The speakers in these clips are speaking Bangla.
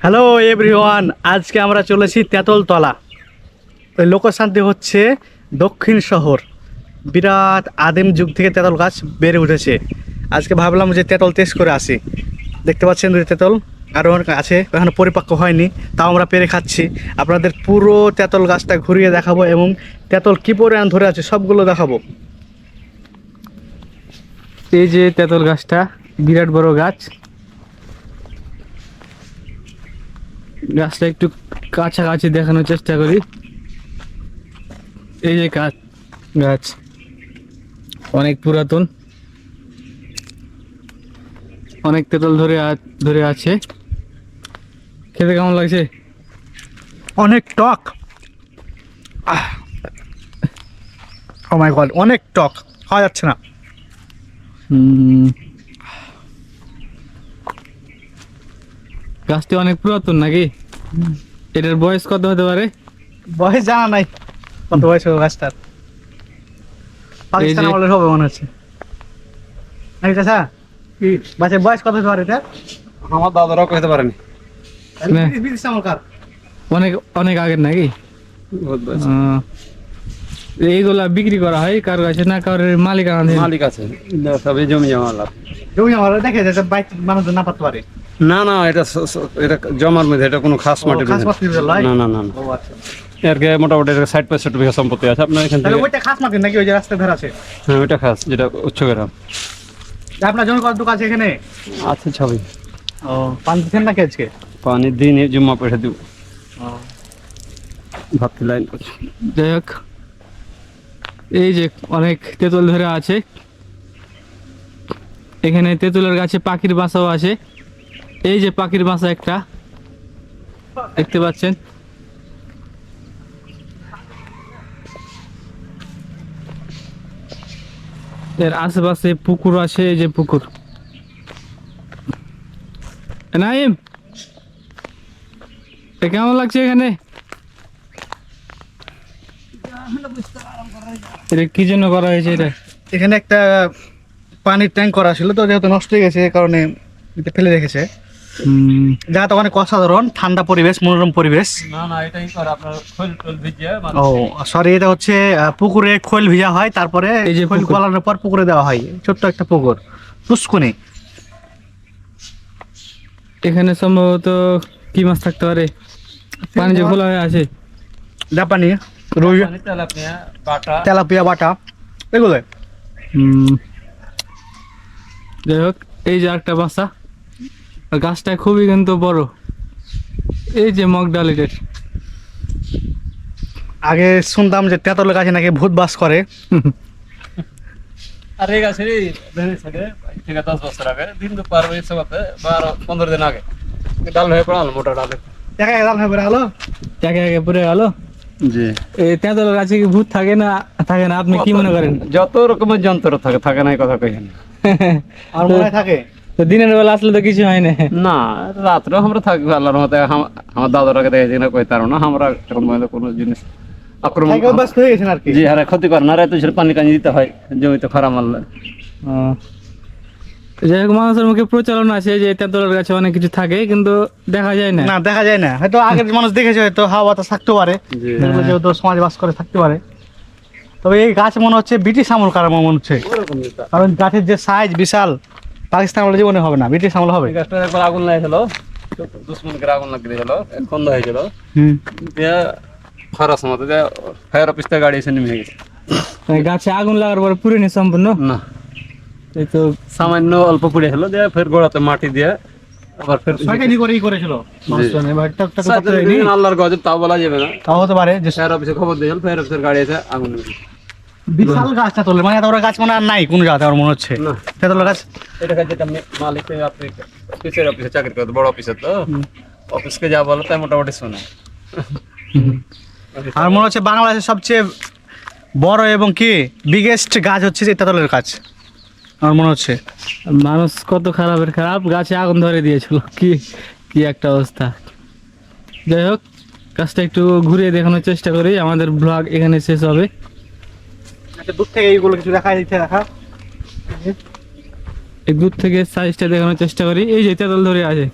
হ্যালো এভরিওয়ান, আজকে আমরা চলেছি তেঁতুলতলা। ওই লোকশান্তি হচ্ছে দক্ষিণ শহর। বিরাট আদিম যুগ থেকে তেঁতুল গাছ বেড়ে উঠেছে। আজকে ভাবলাম যে তেঁতুল টেস্ট করে আসি। দেখতে পাচ্ছেন দুই তেঁতুল আরও অনেক আছে, এখনো পরিপক্ক হয়নি, তাও আমরা পেরে খাচ্ছি। আপনাদের পুরো তেঁতুল গাছটা ঘুরিয়ে দেখাবো এবং তেঁতুল কী পরিমাণ ধরে আছে সবগুলো দেখাবো। এই যে তেঁতুল গাছটা, বিরাট বড় গাছ। গাছটা একটু কাছাকাছি দেখানোর চেষ্টা করি। এই যে গাছ অনেক পুরাতন, অনেক তেঁতুল ধরে আছে। খেতে কেমন লাগছে? অনেক টক। ও মাই গড, অনেক টক, খাওয়া যাচ্ছে না। গাছটি অনেক পুরাতন নাকি? এটার বয়স কত হতে পারে? বয়স জানা নাই কত বয়স হবে গাছটার। পাকিস্তান আমলের হবে মনে হচ্ছে নাকি চাচা? কি গাছের বয়স কত হতে পারে এটা? আমার দাদারাও কইতে পারেনি। না। ব্রিটিশ আমলকার। অনেক অনেক আগের নাকি? এইগুলা বিক্রি করা হয় কার কাছে না কারোর মালিকানা? মালিক আছে, সবই জমি জমা লাভ। জমি আমার দেখে যাচ্ছে বাইক মানুষ না পারতে পারে। না না, এটা জমার মধ্যে, এটা কোনো খাস মাটির খাস মধ্যে মাটির লয়? না না না না। ও আচ্ছা, এর গে মোটামুটি 60-65 বিঘা সম্পত্তি আছে আপনার এখান তাহলে থেকে। ওইটা খাস মাটি নাকি? ওই যে রাস্তার ধারে আছে হ্যাঁ ওইটা খাস, যেটা উচ্চ গ্রাম আপনার জমি কত আছে এখানে? আছে ছবি। ও পানি দিচ্ছেন নাকি আজকে? পানি দিনে জমা পেঠে দিব, ভাবতে লাইন করছি। যাই হোক, এই যে অনেক তেঁতুল ধরে আছে। এখানে তেঁতুলের গাছে পাখির বাসাও আছে। এই যে পাখির বাসা একটা দেখতে পাচ্ছেন। এর আশেপাশে পুকুর আছে। এই যে পুকুর। নাইম, কেমন লাগছে এখানে? এটা কি জন্য করা হয়েছে? এটা এখানে একটা পানির ট্যাঙ্ক করা ছিল, তো যেহেতু নষ্ট হয়ে গেছে এই কারণে এটা ফেলে রেখেছে। জায়গাটা অনেক অসাধারণ, ঠান্ডা পরিবেশ, মনোরম পরিবেশ। না না, এটাই করে আপনার খোল টোল ভিজিয়ে ও সরি, এটা হচ্ছে পুকুরে খোল ভিজা হয়, তারপরে এই যে খোল পুকুর। গলানোর পর পুকুরে দেওয়া হয়। ছোট্ট একটা পুকুর, পুষ্কুনি। এখানে সম্ভবত কি মাছ থাকতে পারে? পানি যে খোলা হয়ে আছে। জাপানি রুই, তেলাপিয়া বাটা। তেলাপিয়া বাটা, এগুলো। যাই হোক, এই যে একটা বাসা। আর গাছটা খুবই কিন্তু বড়। এই যে মগ ডাল এটার। আগে শুনতাম যে তেঁতুল গাছে নাকি ভূত বাস করে। আর এই গাছের থেকে 10 বছর আগে দিন তো পার হয়েছে, 12-15 দিন আগে ডাল হয়ে পড়াল, মোটা ডাল। একা একা হয়ে গেল। একে একে পুরে গেল। জি, এই তেঁতুল গাছে কি ভূত থাকে না থাকে না, আপনি কি মনে করেন? যত রকমের যন্ত্র থাকে, থাকে নাই কথা কই না। আর মনে থাকে তো দিনের বেলা আসলে তো কিছু হয় না। না, রাত্রেও আমরা থাকবো আল্লাহর মতে। আমার দাদারাকে দেখেছি না, কই তার না আমরা এখন পর্যন্ত কোনো জিনিস আক্রমণ। থেকে অভ্যস্ত হয়ে গেছেন আর কি। জি, হারে ক্ষতি করে না, রাতে সেটা পানি কানি দিতে হয় জমিতে খরা মারলে। যাই হোক, মানুষের মুখে প্রচলন আছে যে তেঁতুলের গাছে অনেক কিছু থাকে, কিন্তু দেখা যায় না। না দেখা যায় না, হয়তো আগের মানুষ দেখেছে, হয়তো হাওয়া বাতাস থাকতে পারে, জি। যেহেতু সমাজ বাস করে থাকতে পারে। তবে এই গাছ মনে হচ্ছে ব্রিটিশ আমলকার মনে হচ্ছে, কারণ গাছের যে সাইজ বিশাল। পাকিস্তান আমলে জীবনে হবে না, ব্রিটিশ আমল হবে। এই গাছটা একবার আগুন লাগছিল, দুশ্মনকে আগুন লাগিয়ে দিয়েছিল, বন্ধ হয়েছিল। দিয়ে খরার সময় ফায়ার অফিস থেকে গাড়ি এসে নেমে গেছে। গাছে আগুন লাগার পরে পুড়েনি সম্পূর্ণ? না, এই তো সামান্য অল্প পুড়েছিল, দিয়ে ফের গোড়াতে মাটি দিয়ে আবার ফের শয়তানি করেই করেছিল মানুষজন, এবার টকটক করতে হয়নি। আল্লাহর গজব, তাও বলা যাবে না। তাও হতে পারে যে ফায়ার অফিসে খবর দিয়েছিল, ফায়ার অফিসের গাড়ি এসে আগুন নিয়ে গেছে। বিশাল গাছটা তোলে, মানে এত বড় গাছ মনে আর নাই কোন জায়গাতে আমার মনে হচ্ছে। না, তেঁতুল গাছ এটা যেটা মালিক আপনি অফিসের অফিসে চাকরি করতে, বড় অফিসে, তো অফিসকে যা বলো তাই মোটামুটি শোনে। আর মনে হচ্ছে বাংলাদেশের সবচেয়ে বড় এবং কি বিগেস্ট গাছ হচ্ছে যে তেঁতুলের গাছ আমার মনে হচ্ছে। মানুষ কত খারাপের খারাপ, গাছে আগুন ধরে দিয়েছিল। কি কি একটা অবস্থা। যাই হোক, গাছটা একটু ঘুরিয়ে দেখানোর চেষ্টা করি। আমাদের ব্লগ এখানে শেষ হবে। দূর থেকে এইগুলো কিছু দেখা দিচ্ছে, দেখা এই দূর থেকে সাইজটা দেখানোর চেষ্টা করি। এই যে তেঁতুল ধরে আছে।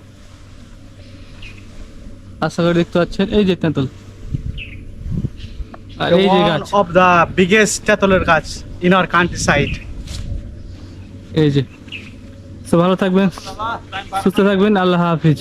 আশা করি দেখতে পাচ্ছেন এই যে তেঁতুল, আর এই যে গাছ, অফ দ্য বিগেস্ট তেঁতুলের গাছ ইন আওয়ার কান্ট্রি সাইড। এই যে। তো ভালো থাকবেন, সুস্থ থাকবেন, আল্লাহ হাফিজ।